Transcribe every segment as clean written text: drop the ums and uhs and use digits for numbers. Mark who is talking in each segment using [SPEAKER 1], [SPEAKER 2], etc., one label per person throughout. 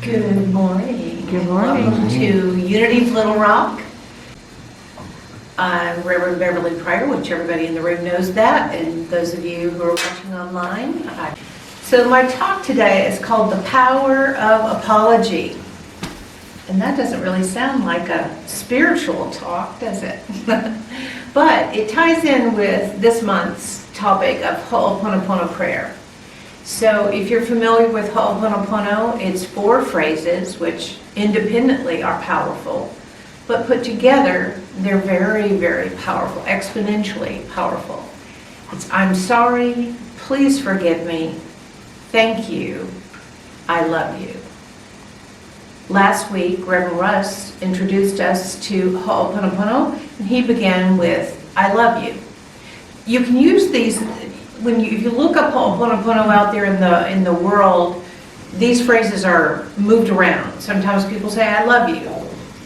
[SPEAKER 1] Good morning.
[SPEAKER 2] Good morning.
[SPEAKER 1] Welcome to Unity of Little Rock. I'm Reverend Beverly Pryor, which everybody in the room knows that, and those of you who are watching online. So my talk today is called The Power of Apology. And that doesn't really sound like a spiritual talk, does it? But it ties in with this month's topic of Ho'oponopono prayer. So if you're familiar with Ho'oponopono, it's 4 phrases which independently are powerful, but put together, they're very, very powerful, exponentially powerful. It's I'm sorry, please forgive me, thank you, I love you. Last week, Reverend Russ introduced us to Ho'oponopono, and he began with I love you. You can use these if you look up Ho'oponopono out there in the world. These phrases are moved around. Sometimes people say, I love you,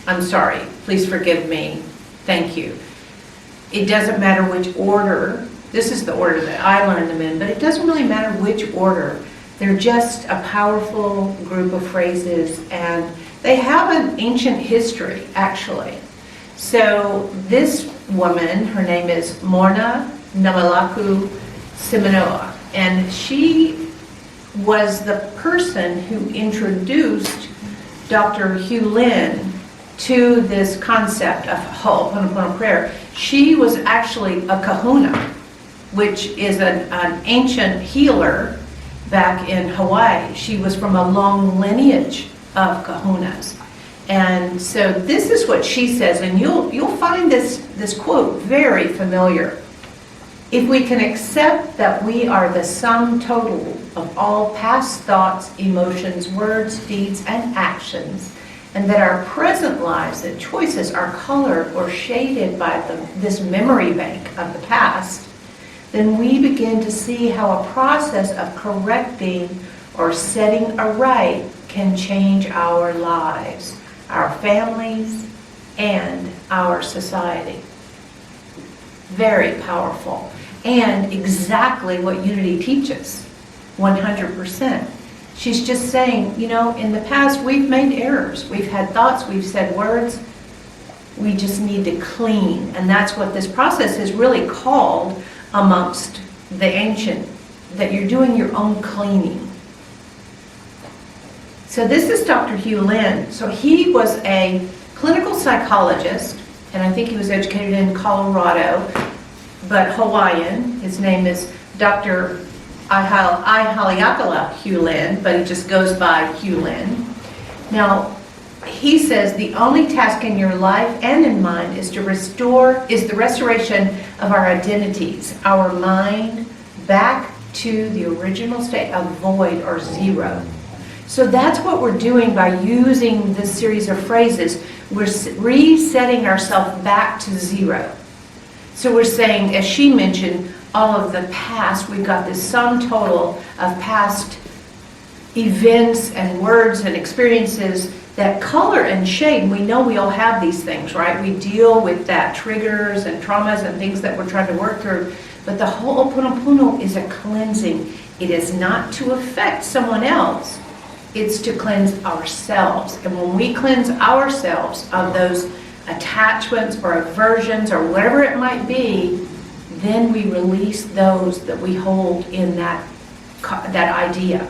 [SPEAKER 1] I'm sorry, please forgive me, thank you. It doesn't matter which order. This is the order that I learned them in, but it doesn't really matter which order. They're just a powerful group of phrases, and they have an ancient history, actually. So this woman, her name is Morna Namalaku Siminoa, and she was the person who introduced Dr. Hugh Lin to this concept of Ho'oponopono prayer. She was actually a kahuna, which is an ancient healer back in Hawaii. She was from a long lineage of kahunas. And so this is what she says, and you'll find this quote very familiar. If we can accept that we are the sum total of all past thoughts, emotions, words, deeds, and actions, and that our present lives and choices are colored or shaded by this memory bank of the past, then we begin to see how a process of correcting or setting aright can change our lives, our families, and our society. Very powerful. And exactly what Unity teaches, 100%. She's just saying, in the past we've made errors. We've had thoughts, we've said words. We just need to clean. And that's what this process is really called amongst the ancient, that you're doing your own cleaning. So this is Dr. Hugh Lin. So he was a clinical psychologist, and I think he was educated in Colorado, but Hawaiian. His name is Dr. Ihaliakala Hugh Lin, but he just goes by Hugh Lin. Now, he says the only task in your life and in mind is the restoration of our identities, our mind, back to the original state of void or zero. So that's what we're doing by using this series of phrases. We're resetting ourselves back to zero. So we're saying, as she mentioned, all of the past, we've got this sum total of past events and words and experiences that color and shade. And we know we all have these things, right? We deal with that, triggers and traumas and things that we're trying to work through. But the Ho'oponopono is a cleansing. It is not to affect someone else. It's to cleanse ourselves. And when we cleanse ourselves of those attachments or aversions or whatever it might be, then we release those that we hold in that idea.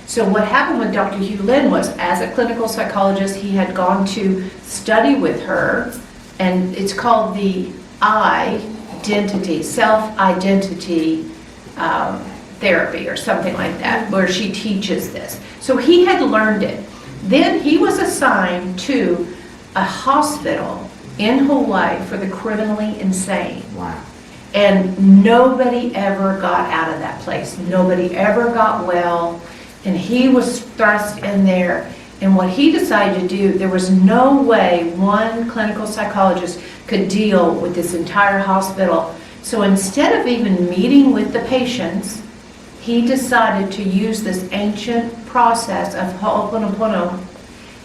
[SPEAKER 1] So what happened with Dr. Hugh Lin was, as a clinical psychologist, he had gone to study with her, and it's called the identity, self-identity therapy or something like that, where she teaches this. So he had learned it. Then he was assigned to a hospital in Hawaii for the criminally insane.
[SPEAKER 2] Wow.
[SPEAKER 1] And nobody ever got out of that place. Nobody ever got well. And he was thrust in there. And what he decided to do, there was no way one clinical psychologist could deal with this entire hospital. So instead of even meeting with the patients, he decided to use this ancient process of Ho'oponopono,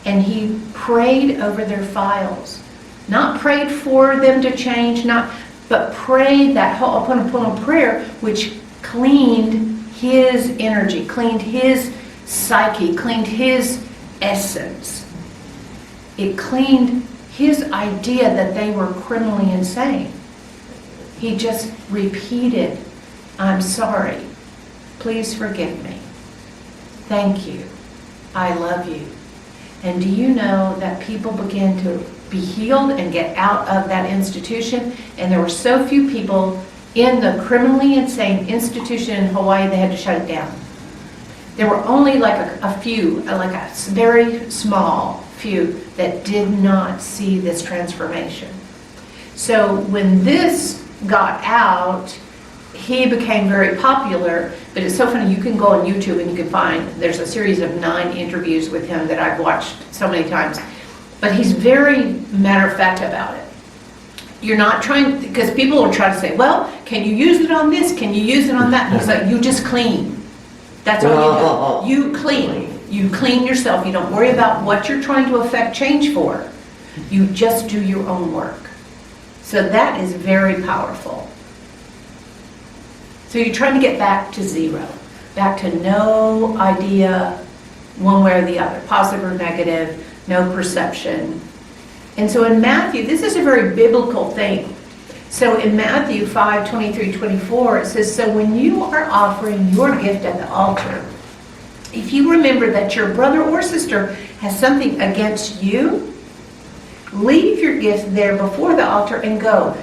[SPEAKER 1] and he prayed over their files. Not prayed for them to change, but prayed that Ho'oponopono prayer, which cleaned his energy, cleaned his psyche, cleaned his essence. It cleaned his idea that they were criminally insane. He just repeated, I'm sorry. Please forgive me. Thank you. I love you. And do you know that people began to be healed and get out of that institution? And there were so few people in the criminally insane institution in Hawaii, they had to shut it down. There were only like a few, like a very small few that did not see this transformation. So when this got out, he became very popular, but it's so funny, you can go on YouTube and you can find, there's a series of 9 interviews with him that I've watched so many times, but he's very matter of fact about it. You're not trying, because people will try to say, well, can you use it on this, can you use it on that? And he's like, you just clean. That's all you do. You clean. You clean yourself. You don't worry about what you're trying to affect change for. You just do your own work. So that is very powerful. So you're trying to get back to zero, back to no idea one way or the other, positive or negative, no perception. And so in Matthew, this is a very biblical thing. So in Matthew 5:23-24, it says, so when you are offering your gift at the altar, if you remember that your brother or sister has something against you, leave your gift there before the altar and go.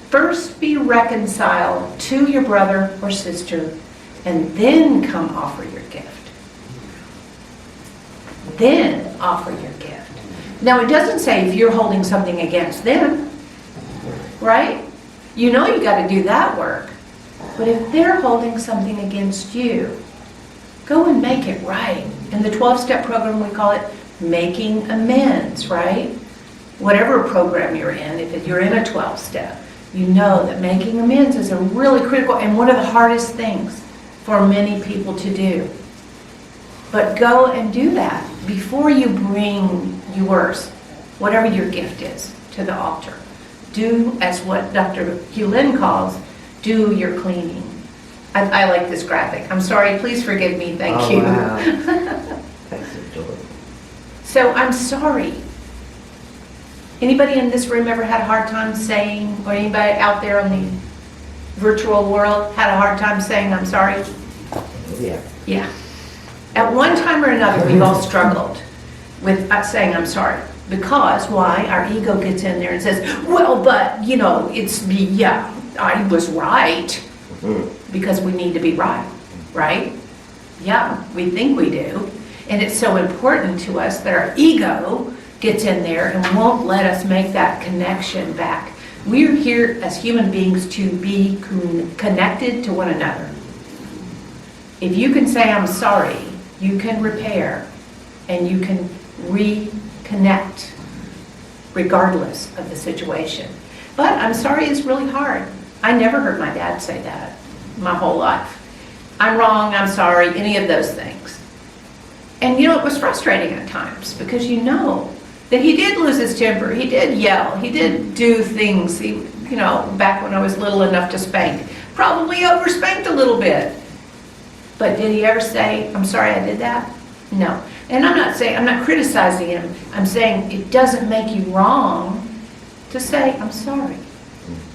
[SPEAKER 1] First be reconciled to your brother or sister, and then come offer your gift. Then offer your gift. Now it doesn't say if you're holding something against them, right? You know you got to do that work. But if they're holding something against you, go and make it right. In the 12-step program, we call it making amends, right? Whatever program you're in, if you're in a 12-step, you know that making amends is a really critical and one of the hardest things for many people to do. But go and do that before you bring yours, whatever your gift is, to the altar. Do as what Dr. Hugh Lynn calls, do your cleaning. I like this graphic. I'm sorry, please forgive me, thank you.
[SPEAKER 2] Wow. Thanks, Joy.
[SPEAKER 1] So I'm sorry. Anybody in this room ever had a hard time saying, or anybody out there in the virtual world had a hard time saying, I'm sorry?
[SPEAKER 2] Yeah.
[SPEAKER 1] Yeah. At one time or another, we've all struggled with saying, I'm sorry. Because, why? Our ego gets in there and says, well, but, you know, it's me, yeah, I was right. Because we need to be right? Yeah, we think we do. And it's so important to us that our ego gets in there and won't let us make that connection back. We're here as human beings to be connected to one another. If you can say, I'm sorry, you can repair and you can reconnect regardless of the situation. But I'm sorry is really hard. I never heard my dad say that my whole life. I'm wrong, I'm sorry, any of those things. And you know, it was frustrating at times because you know that he did lose his temper, he did yell, he did do things, he, you know, back when I was little enough to spank, probably overspanked a little bit. But did he ever say, I'm sorry I did that? No. And I'm not criticizing him, I'm saying it doesn't make you wrong to say, I'm sorry.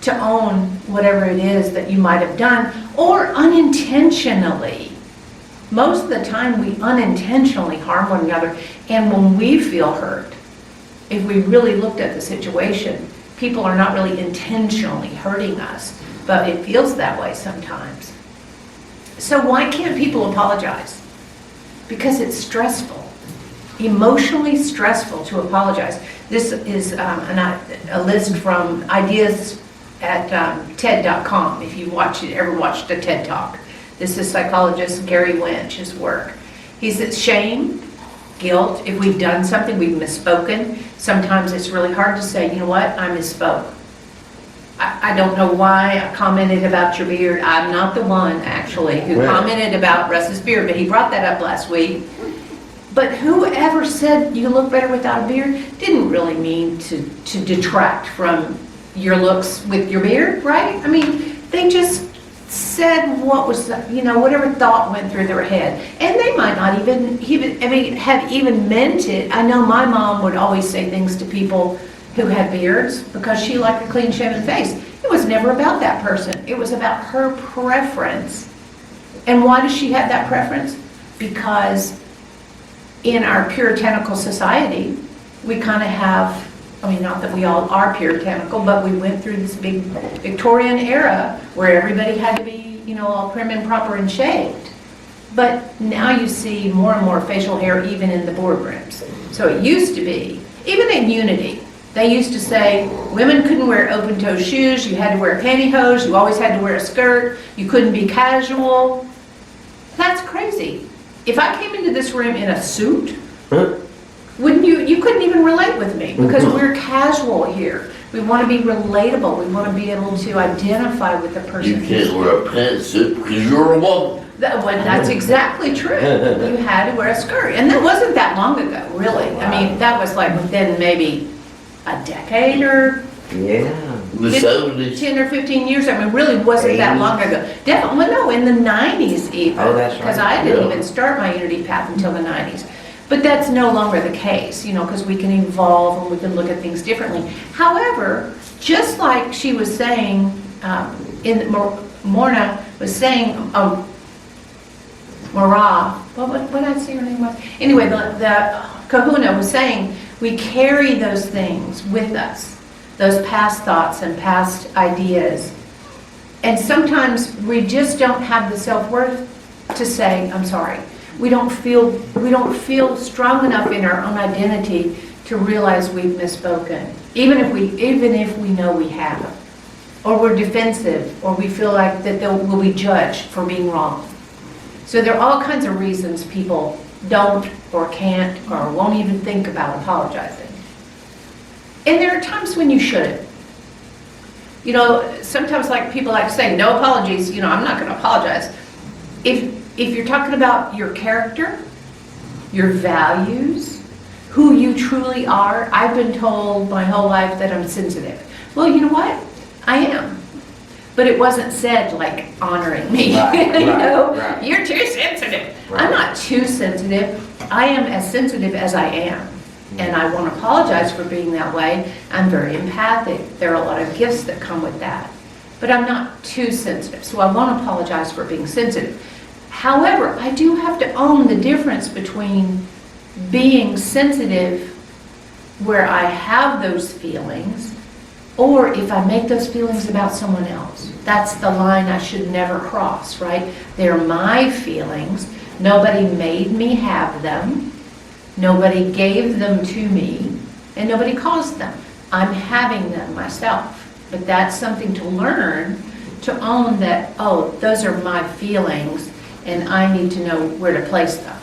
[SPEAKER 1] To own whatever it is that you might have done, or unintentionally. Most of the time we unintentionally harm one another, and when we feel hurt, if we really looked at the situation, people are not really intentionally hurting us, but it feels that way sometimes. So why can't people apologize? Because it's stressful, emotionally stressful to apologize. This is a list from ideas at TED.com, if you ever watched a TED Talk. This is psychologist Gary Winch, his work. He says shame, guilt, if we've done something, we've misspoken. Sometimes it's really hard to say, you know what, I misspoke. I don't know why I commented about your beard. I'm not the one, actually, who commented about Russ's beard, but he brought that up last week. But whoever said you look better without a beard didn't really mean to detract from your looks with your beard, right? I mean, they just said what was, whatever thought went through their head. And they might not have even meant it. I know my mom would always say things to people who had beards because she liked a clean shaven face. It was never about that person. It was about her preference. And why does she have that preference? Because in our puritanical society, we kind of have, not that we all are puritanical, but we went through this big Victorian era where everybody had to be, all prim and proper and shaved. But now you see more and more facial hair even in the boardrooms. So it used to be, even in Unity, they used to say women couldn't wear open-toe shoes, you had to wear pantyhose, you always had to wear a skirt, you couldn't be casual. That's crazy. If I came into this room in a suit, wouldn't you couldn't even relate with me because we're casual here. We want to be relatable. We want to be able to identify with the person.
[SPEAKER 3] You can't wear a pantsuit because you're a woman.
[SPEAKER 1] That's exactly true. You had to wear a skirt. And that wasn't that long ago, really. That was like within maybe a decade or
[SPEAKER 2] Yeah.
[SPEAKER 3] The 70s.
[SPEAKER 1] 10 or 15 years. Really wasn't that long ago. Definitely, well, no, in the 90s even.
[SPEAKER 2] Oh, that's right.
[SPEAKER 1] Because I didn't
[SPEAKER 3] Yeah.
[SPEAKER 1] even start my Unity path until the 90s. But that's no longer the case, because we can evolve and we can look at things differently. However, just like she was saying, Morna was saying, Mara, what did I say her name was? Anyway, the Kahuna was saying, we carry those things with us, those past thoughts and past ideas. And sometimes we just don't have the self-worth to say, I'm sorry. We don't feel strong enough in our own identity to realize we've misspoken, even if we know we have, or we're defensive, or we feel like that we'll be judged for being wrong. So there are all kinds of reasons people don't or can't or won't even think about apologizing. And there are times when you shouldn't. Sometimes like people like to say, no apologies, I'm not going to apologize. If you're talking about your character, your values, who you truly are, I've been told my whole life that I'm sensitive. Well, you know what? I am. But it wasn't said like honoring me.
[SPEAKER 2] Right.
[SPEAKER 1] You're too sensitive.
[SPEAKER 2] Right.
[SPEAKER 1] I'm not too sensitive. I am as sensitive as I am. And I won't apologize for being that way. I'm very empathic. There are a lot of gifts that come with that. But I'm not too sensitive. So I won't apologize for being sensitive. However, I do have to own the difference between being sensitive where I have those feelings, or if I make those feelings about someone else. That's the line I should never cross, right? They're my feelings. Nobody made me have them. Nobody gave them to me, and nobody caused them. I'm having them myself. But that's something to learn, to own that, those are my feelings, and I need to know where to place them,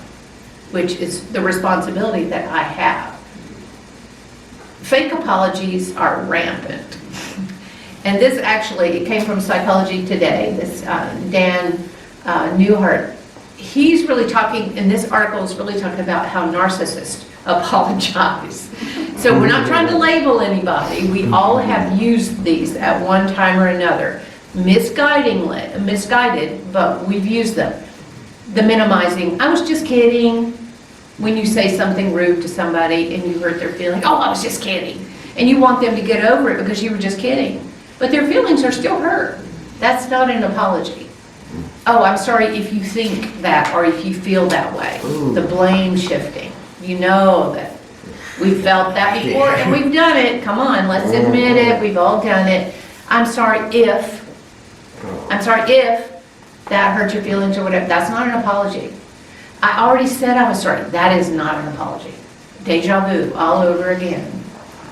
[SPEAKER 1] which is the responsibility that I have. Fake apologies are rampant. And this actually came from Psychology Today, this Dan Newhart. He's really talking, in this article is really talking about how narcissists apologize. So we're not trying to label anybody. We all have used these at one time or another. Misguided, but we've used them. The minimizing, I was just kidding. When you say something rude to somebody and you hurt their feelings, I was just kidding. And you want them to get over it because you were just kidding. But their feelings are still hurt. That's not an apology. I'm sorry if you think that or if you feel that way.
[SPEAKER 2] Ooh.
[SPEAKER 1] The blame shifting. You know that we've felt that before and we've done it. Come on, let's admit it. We've all done it. I'm sorry if that hurt your feelings or whatever. That's not an apology. I already said I was sorry. That is not an apology. Deja vu all over again.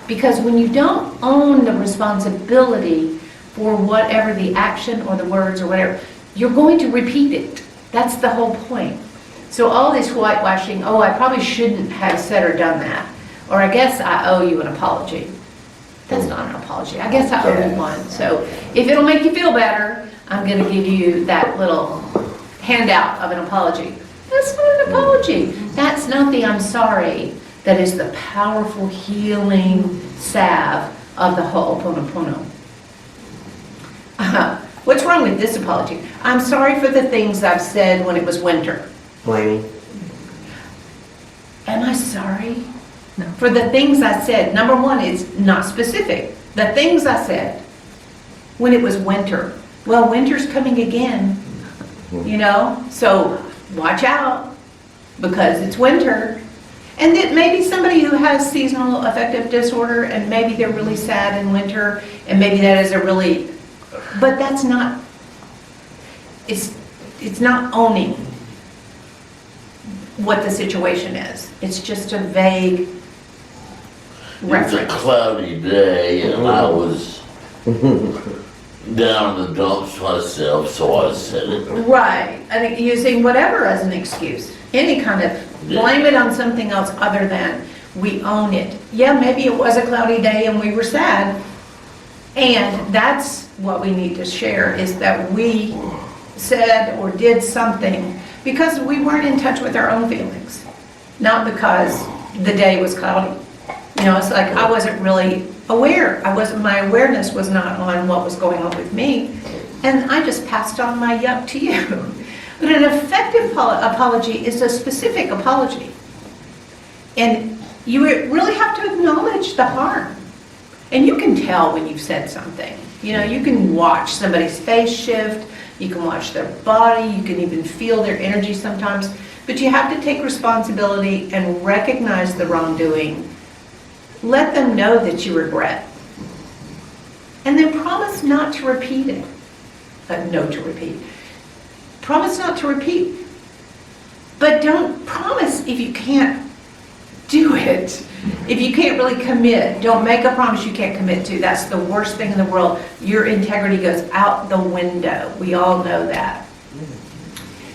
[SPEAKER 1] Because when you don't own the responsibility for whatever the action or the words or whatever, you're going to repeat it. That's the whole point. So all this whitewashing, I probably shouldn't have said or done that. Or I guess I owe you an apology. That's not an apology. I guess I owe you one. So if it'll make you feel better, I'm going to give you that little handout of an apology. That's not an apology. That's not the I'm sorry. That is the powerful healing salve of the Ho'oponopono. What's wrong with this apology? I'm sorry for the things I've said when it was winter.
[SPEAKER 2] Blaming.
[SPEAKER 1] Am I sorry?
[SPEAKER 4] No.
[SPEAKER 1] For the things I said. Number one, it's not specific. The things I said when it was winter. Well, winter's coming again, you know? So watch out because it's winter. And that maybe somebody who has seasonal affective disorder and maybe they're really sad in winter and maybe that is a really, but that's not, it's not owning what the situation is. It's just a vague
[SPEAKER 3] It's a
[SPEAKER 1] reference.
[SPEAKER 3] cloudy day and I was down in the dumps myself, so I said it.
[SPEAKER 1] Right, I think using whatever as an excuse, any kind of, blame it on something else other than we own it. Yeah, maybe it was a cloudy day and we were sad, and that's what we need to share, is that we said or did something because we weren't in touch with our own feelings, not because the day was cloudy. You know, it's like I wasn't really aware. My awareness was not on what was going on with me, and I just passed on my yuck to you. But an effective apology is a specific apology. And you really have to acknowledge the harm. And you can tell when you've said something. You know, you can watch somebody's face shift, you can watch their body, you can even feel their energy sometimes. But you have to take responsibility and recognize the wrongdoing. Let them know that you regret. And then promise not to repeat it. No to repeat. Promise not to repeat. But don't promise if you can't do it. If you can't really commit, don't make a promise you can't commit to. That's the worst thing in the world. Your integrity goes out the window. We all know that.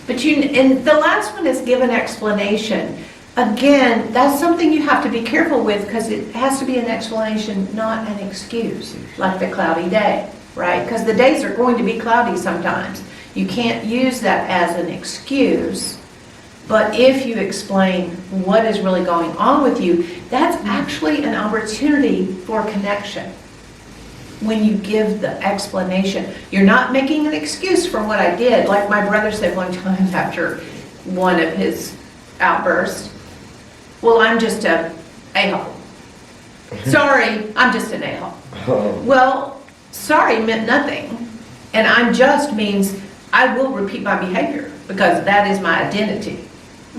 [SPEAKER 1] But and the last one is give an explanation. Again, that's something you have to be careful with because it has to be an explanation, not an excuse, like the cloudy day, right? Because the days are going to be cloudy sometimes. You can't use that as an excuse, but if you explain what is really going on with you, that's actually an opportunity for connection. When you give the explanation, you're not making an excuse for what I did. Like my brother said one time after one of his outbursts, well, I'm just a a-hole. Sorry, I'm just an a-hole. Well, sorry meant nothing, and I'm just means I will repeat my behavior because that is my identity,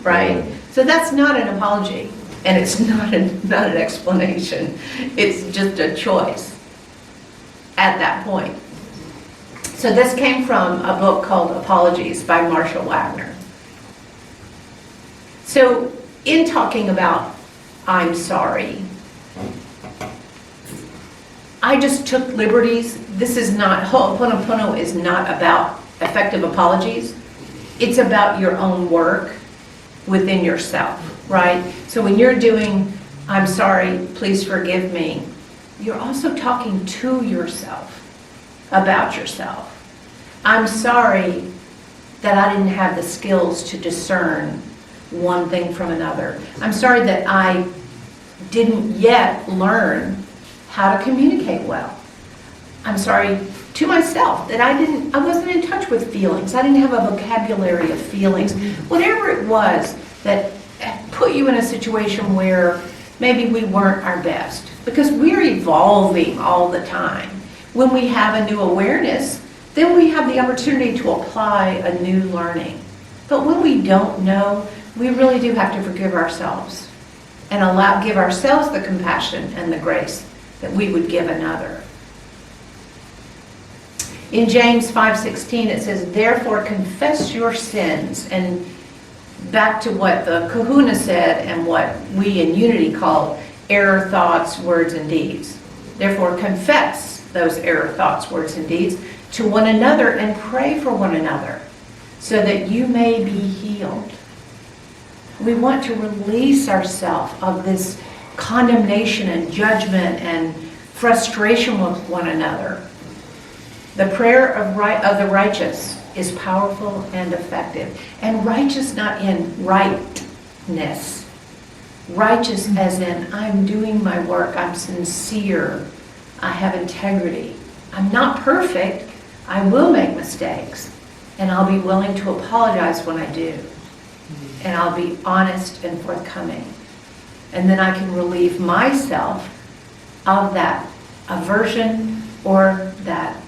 [SPEAKER 1] right? So that's not an apology, and it's not an explanation. It's just a choice at that point. So this came from a book called Apologies by Marshall Wagner. So in talking about I'm sorry, I just took liberties. This is not, Ho'oponopono is not about effective apologies. It's about your own work within yourself, right? So when you're doing, I'm sorry, please forgive me, you're also talking to yourself about yourself. I'm sorry that I didn't have the skills to discern one thing from another. I'm sorry that I didn't yet learn how to communicate well. I'm sorry to myself that I wasn't in touch with feelings. I didn't have a vocabulary of feelings. Whatever it was that put you in a situation where maybe we weren't our best, because we're evolving all the time. When we have a new awareness, then we have the opportunity to apply a new learning. But when we don't know, we really do have to forgive ourselves and give ourselves the compassion and the grace that we would give another. In James 5:16 it says, therefore confess your sins, and back to what the Kahuna said and what we in Unity call error thoughts, words, and deeds. Therefore confess those error thoughts, words, and deeds to one another and pray for one another so that you may be healed. We want to release ourselves of this condemnation and judgment and frustration with one another. The prayer of the righteous is powerful and effective. And righteous not in rightness. Righteous as in I'm doing my work, I'm sincere, I have integrity. I'm not perfect, I will make mistakes, and I'll be willing to apologize when I do. And I'll be honest and forthcoming. And then I can relieve myself of that aversion or that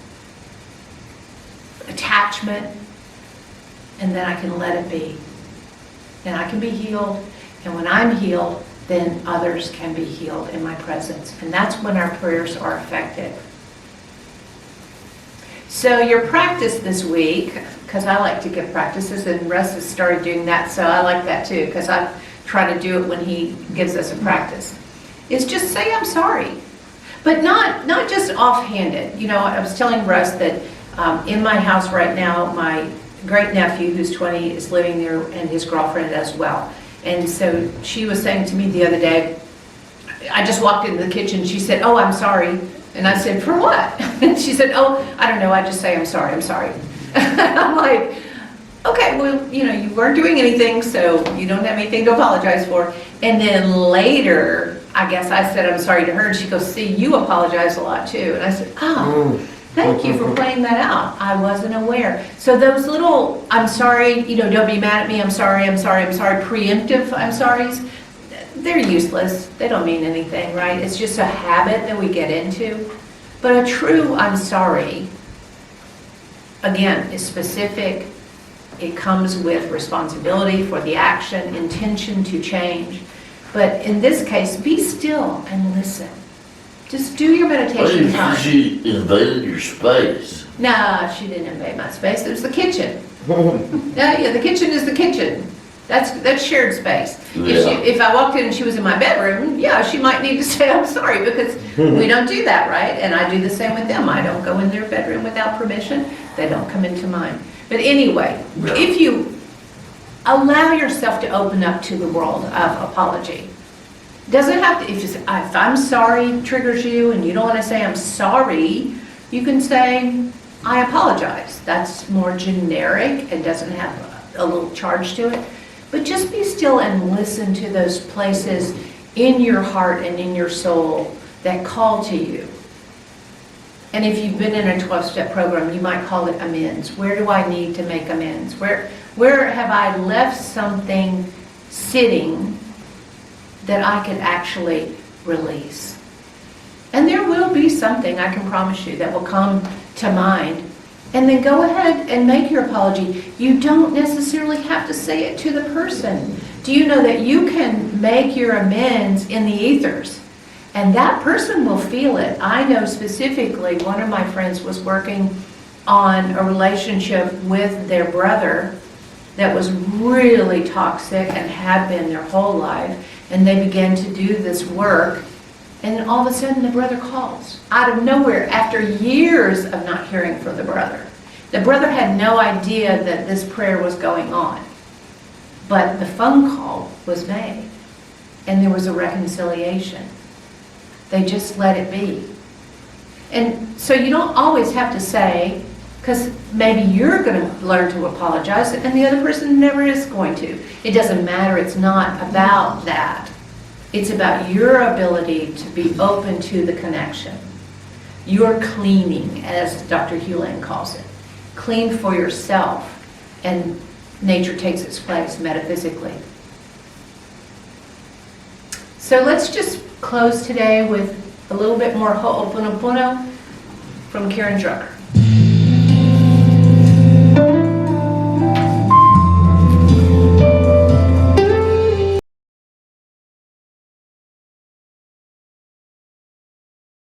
[SPEAKER 1] attachment, and then I can let it be. And I can be healed, and when I'm healed, then others can be healed in my presence. And that's when our prayers are effective. So your practice this week, because I like to give practices, and Russ has started doing that, so I like that too, because I try to do it when he gives us a practice, is just say I'm sorry. But not just offhanded. You know, I was telling Russ that in my house right now, my great nephew, who's 20, is living there, and his girlfriend as well. And so she was saying to me the other day, I just walked into the kitchen, she said, "Oh, I'm sorry." And I said, "For what?" And she said, "Oh, I don't know, I just say I'm sorry, I'm sorry." I'm like, okay, well, you know, you weren't doing anything, so you don't have anything to apologize for. And then later, I guess I said I'm sorry to her, and she goes, "See, you apologize a lot too." And I said, "Oh, thank you for pointing that out. I wasn't aware." So those little, "I'm sorry, you know, don't be mad at me, I'm sorry, I'm sorry, I'm sorry," preemptive I'm sorries, they're useless. They don't mean anything, right? It's just a habit that we get into. But a true I'm sorry, again, is specific. It comes with responsibility for the action, intention to change. But in this case, be still and listen. Just do your meditation time.
[SPEAKER 3] She invaded your space.
[SPEAKER 1] No, she didn't invade my space. It was the kitchen. Yeah, the kitchen is the kitchen. That's shared space.
[SPEAKER 3] Yeah.
[SPEAKER 1] If I walked in and she was in my bedroom, yeah, she might need to say I'm sorry, because we don't do that, right? And I do the same with them. I don't go in their bedroom without permission. They don't come into mine. But anyway,
[SPEAKER 3] Yeah.
[SPEAKER 1] if you allow yourself to open up to the world of apology, doesn't have to, if I'm sorry triggers you and you don't want to say I'm sorry, you can say I apologize. That's more generic and doesn't have a little charge to it. But just be still and listen to those places in your heart and in your soul that call to you. And if you've been in a 12-step program, you might call it amends. Where do I need to make amends? Where have I left something sitting that I could actually release? And there will be something, I can promise you, that will come to mind. And then go ahead and make your apology. You don't necessarily have to say it to the person. Do you know that you can make your amends in the ethers? And that person will feel it. I know specifically one of my friends was working on a relationship with their brother that was really toxic and had been their whole life. And they began to do this work. And then all of a sudden the brother calls out of nowhere after years of not hearing from the brother. The brother had no idea that this prayer was going on. But the phone call was made. And there was a reconciliation. They just let it be. And so you don't always have to say, because maybe you're going to learn to apologize and the other person never is going to. It doesn't matter. It's not about that. It's about your ability to be open to the connection. Your cleaning, as Dr. Hewlin calls it. Clean for yourself, and nature takes its place metaphysically. So let's just close today with a little bit more Ho'oponopono from Karen Drucker.